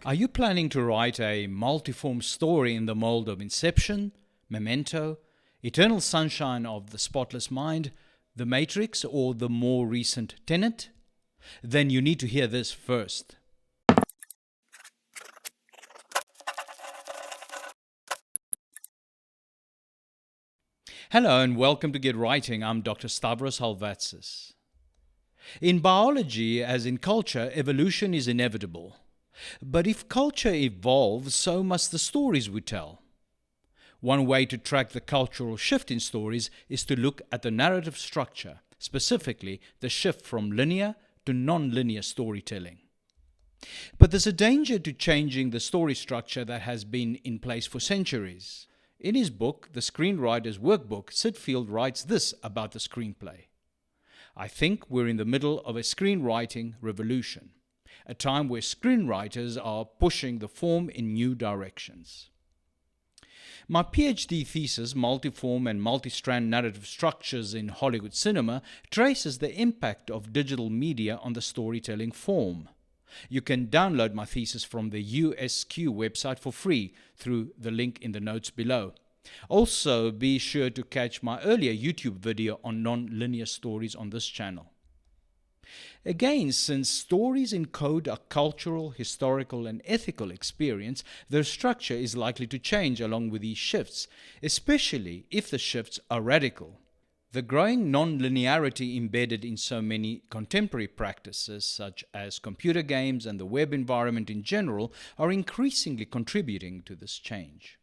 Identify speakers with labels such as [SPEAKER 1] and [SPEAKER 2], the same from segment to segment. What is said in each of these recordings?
[SPEAKER 1] Are you planning to write a multiform story in the mold of Inception, Memento, Eternal Sunshine of the Spotless Mind, The Matrix, or the more recent Tenet? Then you need to hear this first. Hello and welcome to Get Writing. I'm Dr. Stavros Halvatsis. In biology, as in culture, evolution is inevitable. But if culture evolves, so must the stories we tell. One way to track the cultural shift in stories is to look at the narrative structure, specifically the shift from linear to non-linear storytelling. But there's a danger to changing the story structure that has been in place for centuries. In his book, The Screenwriter's Workbook, Sid Field writes this about the screenplay. I think we're in the middle of a screenwriting revolution, a time where screenwriters are pushing the form in new directions. My PhD thesis, Multiform and Multi-Strand Narrative Structures in Hollywood Cinema, traces the impact of digital media on the storytelling form. You can download my thesis from the USQ website for free through the link in the notes below. Also, be sure to catch my earlier YouTube video on non-linear stories on this channel. Again, since stories encode a cultural, historical, and ethical experience, their structure is likely to change along with these shifts, especially if the shifts are radical. The growing non-linearity embedded in so many contemporary practices, such as computer games and the web environment in general, are increasingly contributing to this change.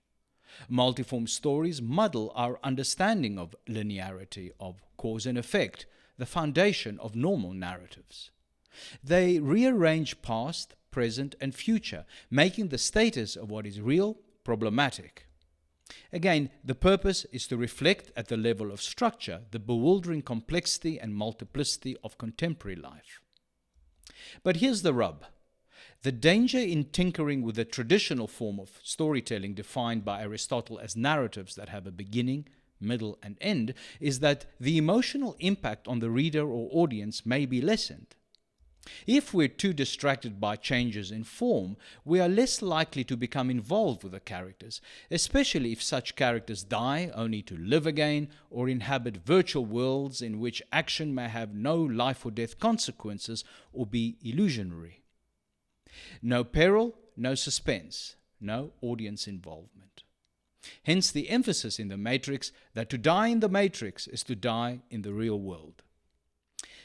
[SPEAKER 1] Multiform stories muddle our understanding of linearity, of cause and effect, the foundation of normal narratives. They rearrange past, present, and future, making the status of what is real problematic. Again, the purpose is to reflect at the level of structure the bewildering complexity and multiplicity of contemporary life. But here's the rub. The danger in tinkering with the traditional form of storytelling defined by Aristotle as narratives that have a beginning, middle, and end is that the emotional impact on the reader or audience may be lessened. If we're too distracted by changes in form, we are less likely to become involved with the characters, especially if such characters die only to live again or inhabit virtual worlds in which action may have no life or death consequences or be illusionary. No peril, no suspense, no audience involvement. Hence the emphasis in The Matrix that to die in the Matrix is to die in the real world.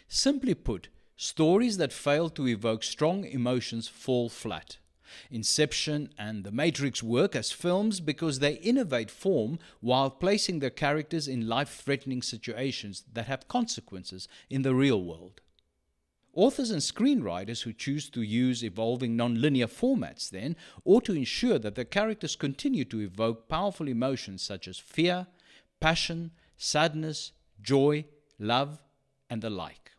[SPEAKER 1] Simply put, stories that fail to evoke strong emotions fall flat. Inception and The Matrix work as films because they innovate form while placing their characters in life-threatening situations that have consequences in the real world. Authors and screenwriters who choose to use evolving non-linear formats then ought to ensure that their characters continue to evoke powerful emotions such as fear, passion, sadness, joy, love, and the like.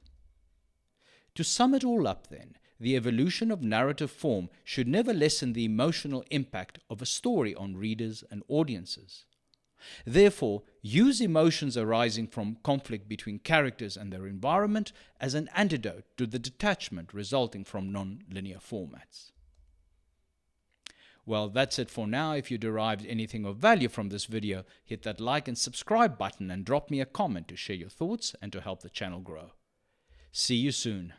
[SPEAKER 1] To sum it all up then, the evolution of narrative form should never lessen the emotional impact of a story on readers and audiences. Therefore, use emotions arising from conflict between characters and their environment as an antidote to the detachment resulting from non-linear formats. Well, that's it for now. If you derived anything of value from this video, hit that like and subscribe button and drop me a comment to share your thoughts and to help the channel grow. See you soon.